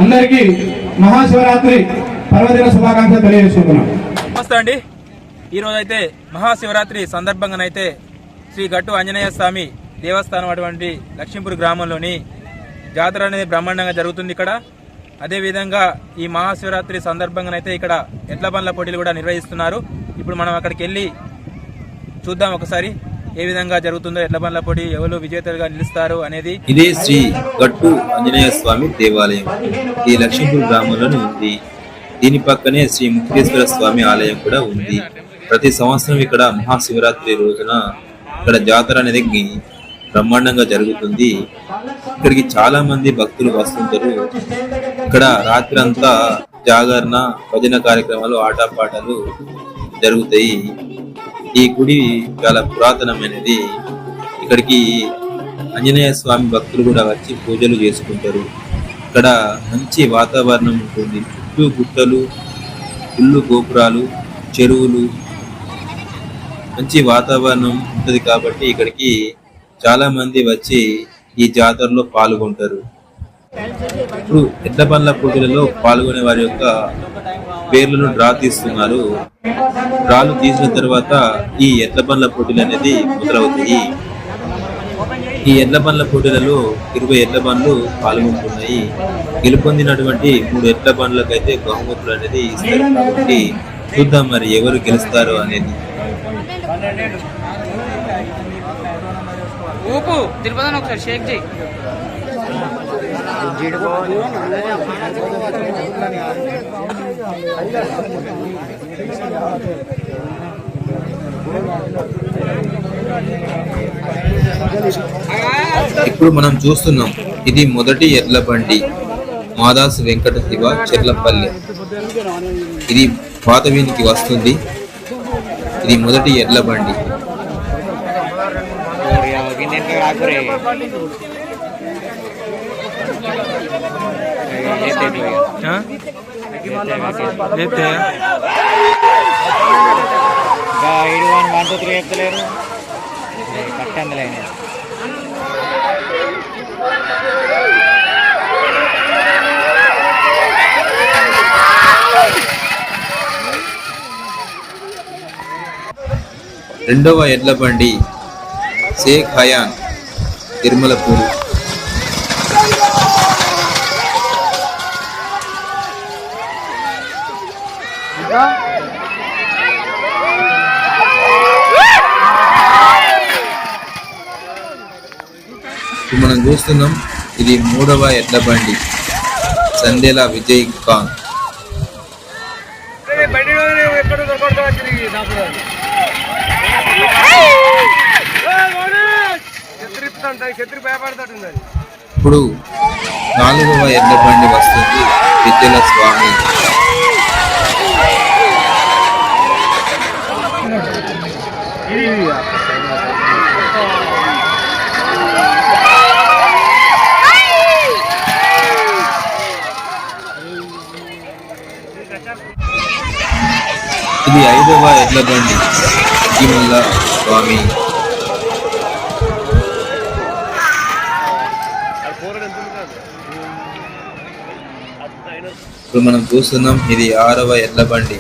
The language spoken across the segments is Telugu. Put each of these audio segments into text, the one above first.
అందరికీ మహాశివరాత్రి పర్వదిన శుభాకాంక్షలు తెలియజేస్తున్నాం. నమస్తే అండి. ఈరోజు అయితే మహాశివరాత్రి సందర్భంగానైతే శ్రీ గట్టు ఆంజనేయ స్వామి దేవస్థానం అటువంటి లక్ష్మీపూర్ గ్రామంలోని జాతర అనేది బ్రహ్మాండంగా జరుగుతుంది. ఇక్కడ అదేవిధంగా ఈ మహాశివరాత్రి సందర్భంగానైతే ఇక్కడ ఎడ్ల బండ్ల పోటీలు కూడా నిర్వహిస్తున్నారు. ఇప్పుడు మనం అక్కడికి వెళ్ళి చూద్దాం ఒకసారి ఏ విధంగా జరుగుతుందో, ఎడ్ల బండ్ల పోటీ ఎవరు విజేతలుగా నిలుస్తారు అనేది. ఇదే శ్రీ గట్టు ఆంజనేయ స్వామి దేవాలయం ఈ లక్ష్మీపూర్ గ్రామంలోనే ఉంది. దీని పక్కనే శ్రీ ముక్తేశ్వర స్వామి ఆలయం కూడా ఉంది. ప్రతి సంవత్సరం ఇక్కడ మహాశివరాత్రి రోజున ఇక్కడ జాతర అనేది బ్రహ్మాండంగా జరుగుతుంది. ఇక్కడికి చాలా మంది భక్తులు వస్తుంటారు. ఇక్కడ రాత్రి అంతా జాగరణ, భజన కార్యక్రమాలు, ఆటపాటలు జరుగుతాయి. ఈ గుడి చాలా పురాతనమైనది. ఇక్కడికి ఆంజనేయ స్వామి భక్తులు కూడా వచ్చి పూజలు చేసుకుంటారు. ఇక్కడ మంచి వాతావరణం ఉంటుంది. చుట్టూ గుట్టలు, ఇల్లు, గోపురాలు, చెరువులు, మంచి వాతావరణం ఉంటుంది. కాబట్టి ఇక్కడికి చాలా మంది వచ్చి ఈ జాతరలో పాల్గొంటారు. ఇప్పుడు ఎడ్ల బండ్ల పోటీలలో పాల్గొనే వారి యొక్క పేర్లను డ్రా తీస్తున్నారు. డ్రాలు తీసిన తర్వాత ఈ ఎడ్ల బండ్ల పోటీలు అనేది మొదలవుతాయి. ఈ ఎడ్ల బండ్ల పోటీలలో 20 ఎడ్ల బండ్లు పాల్గొంటున్నాయి. గెలుపొందినటువంటి 3 ఎడ్ల బండ్లకైతే బహుమతులు అనేది ఇస్తారు. కాబట్టి చూద్దాం మరి ఎవరు గెలుస్తారు అనేది. ఇప్పుడు మనం చూస్తున్నాం, ఇది మొదటి ఎడ్ల బండి మాదాసు వెంకట శివ చెర్లపల్లి. ఇది పాత వీనికి వస్తుంది. ఇది మొదటి ఎడ్ల బండి. రెండవ ఎడ్ల బండి షేక్ హయాన్ తిరుమలపూర్. ఇప్పుడు మనం చూస్తున్నాం, ఇది మూడవ ఎడ్ల బండి సందేలా విజయ్ ఖాన్. ఇప్పుడు 4వ ఎడ్ల బండి వస్తుంది విద్యల స్వామి. ఇది 5వ ఎడ్ల బండి జిమల్ల స్వామి. ఇప్పుడు మనం చూస్తున్నాం, ఇది 6వ ఎడ్ల బండి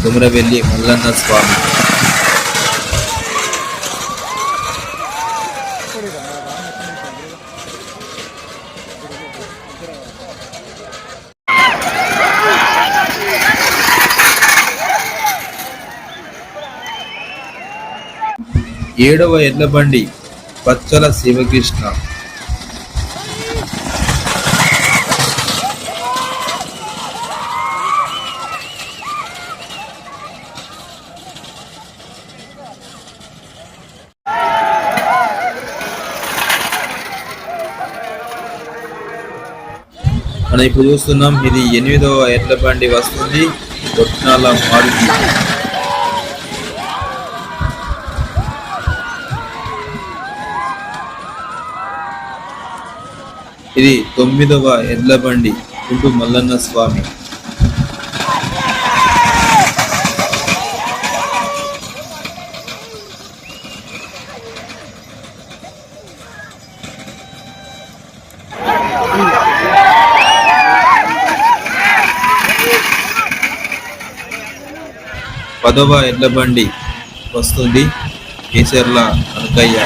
కుమరవెల్లి మల్లన్న స్వామి. ఏడవ ఎడ్ల బండి పచ్చల శివకృష్ణ. మనం ఇప్పుడు చూస్తున్నాం, ఇది 8వ ఎడ్ల బండి వస్తుంది కొట్నాల మారుతి. ఇది 9వ ఎడ్ల బండి కుంటు మల్లన్న స్వామి. 10వ ఎడ్ల బండి వస్తుంది కేసర్ల కనకయ్య.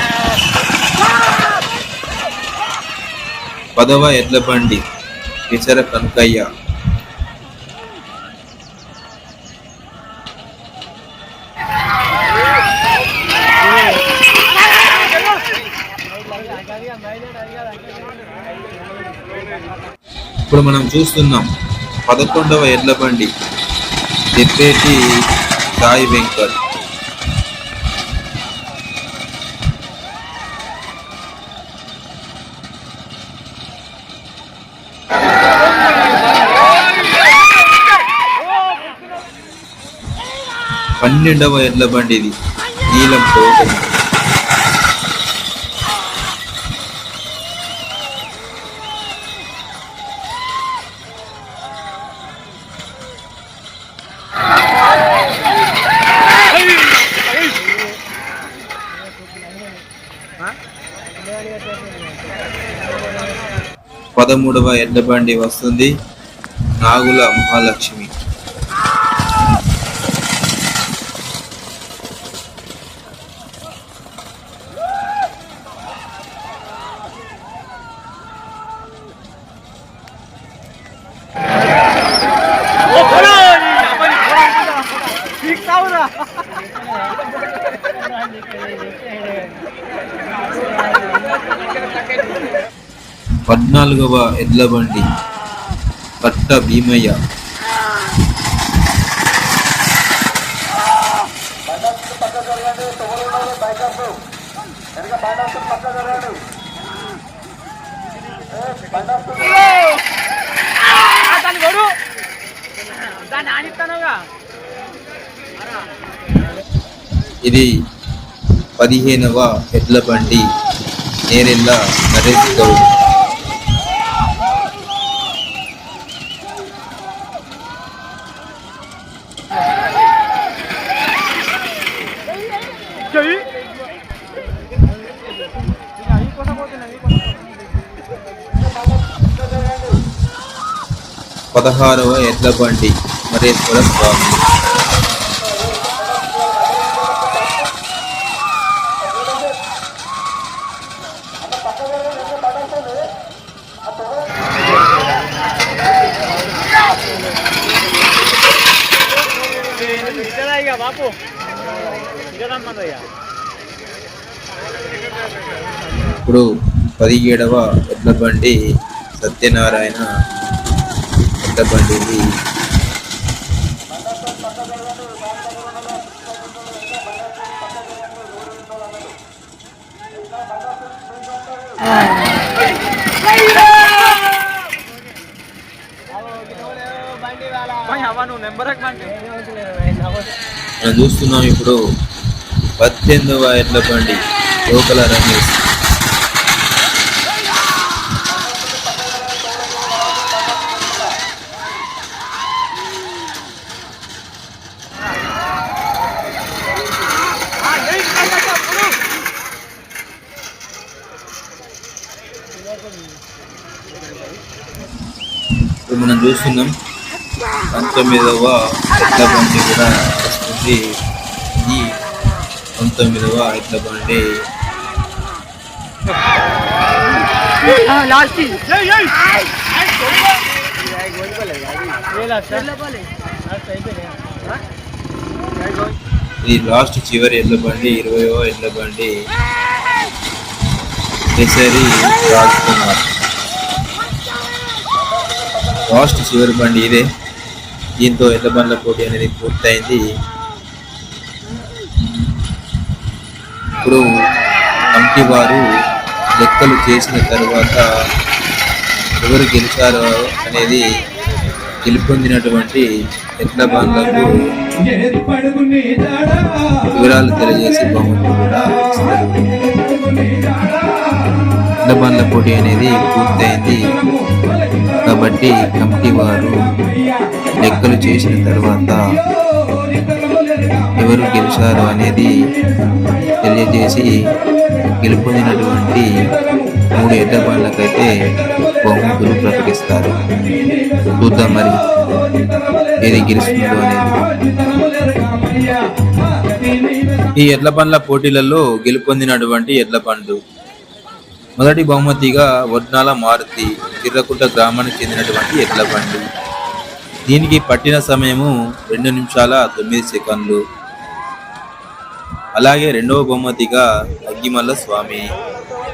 10వ ఎడ్ల బండి కేసర కనకయ్య. ఇప్పుడు మనం చూస్తున్నాం 11వ ఎడ్ల బండి తిప్పేటి సాయి వెంకట్. పన్నెండవ ఎడ్ల బండిది నీలం గౌతమ్. పదమూడవ ఎడ్ల బండి వస్తుంది నాగుల మహాలక్ష్మి. పద్నాలుగవ ఎడ్ల బండి కట్ట భీమయ్య. ఇది 15వ ఎడ్ల బండి నేరెళ్ళ నరేష్ గౌడ్. పదహారవ ఎడ్ల బండి మరేశ్వర స్వామి. ఇప్పుడు 17వ ఎడ్ల బండి సత్యనారాయణ ఎడ్ల బండిది. మనం చూస్తున్నాం ఇప్పుడు 18వ ఎడ్ల బండి లోకల రమేష్. ఇప్పుడు మనం చూస్తున్నాం 19వ ఎడ్ల బండి కూడా వస్తుంది. ఈ 19వ ఎడ్ల బండి ఇది లాస్ట్ చివరి ఎడ్ల బండి 20వ ఎడ్ల బండి కేసరి రాజ్ కుమార్. లాస్ట్ చివరి బండి ఇదే. దీంతో ఎడ్ల బండ్ల పోటీ అనేది పూర్తయింది. ఇప్పుడు కమిటీ వారు లెక్కలు చేసిన తర్వాత ఎవరు గెలిచారో అనేది గెలుపొందినటువంటి ఎడ్ల బండ్లకు వివరాలు తెలియజేసి బహుమతులు కూడా ఇస్తారు. ఎడ్ల బండ్ల పోటీ అనేది పూర్తయింది కాబట్టి కమిటీ వారు లెక్కలు చేసిన తర్వాత ఎవరు గెలిచారు అనేది తెలియజేసి గెలుపొందినటువంటి 3 ఎడ్ల బండ్లకైతే బహుమతులు ప్రకటిస్తారు. చూద్దాం మరి ఏది గెలుస్తుందో అనేది. ఈ ఎడ్ల బండ్ల పోటీలలో గెలుపొందినటువంటి ఎడ్ల బండ్లు మొదటి బహుమతిగా వడ్నాల మారుతి కిర్రకుంట గ్రామానికి చెందినటువంటి ఎడ్ల బండి. దీనికి పట్టిన సమయము 2 నిమిషాల 9 సెకండ్లు. అలాగే రెండవ బహుమతిగా అగ్గిమల్ల స్వామి,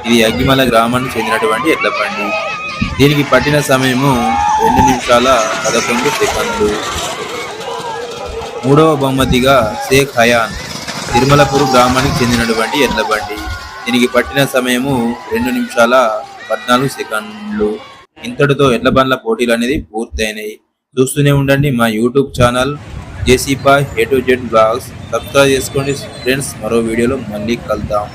ఇది అగ్గిమల్ల గ్రామానికి చెందినటువంటి ఎడ్ల బండి. దీనికి పట్టిన సమయము 2 నిమిషాల 11 సెకండ్లు. మూడవ బహుమతిగా షేక్ హయాన్ తిరుమలపూర్ గ్రామానికి చెందినటువంటి ఎడ్ల బండి. దీనికి పట్టిన సమయము 2 నిమిషాల 14 సెకండ్లు. ఇంతటితో ఎడ్ల బండ్ల పోటీలు అనేది పూర్తయినాయి. చూస్తూనే ఉండండి మా యూట్యూబ్ ఛానల్ జేసీపా A to Z blogs. Subscribe చేసుకోండి ఫ్రెండ్స్. మరో వీడియోలో మళ్ళీ కలుద్దాం.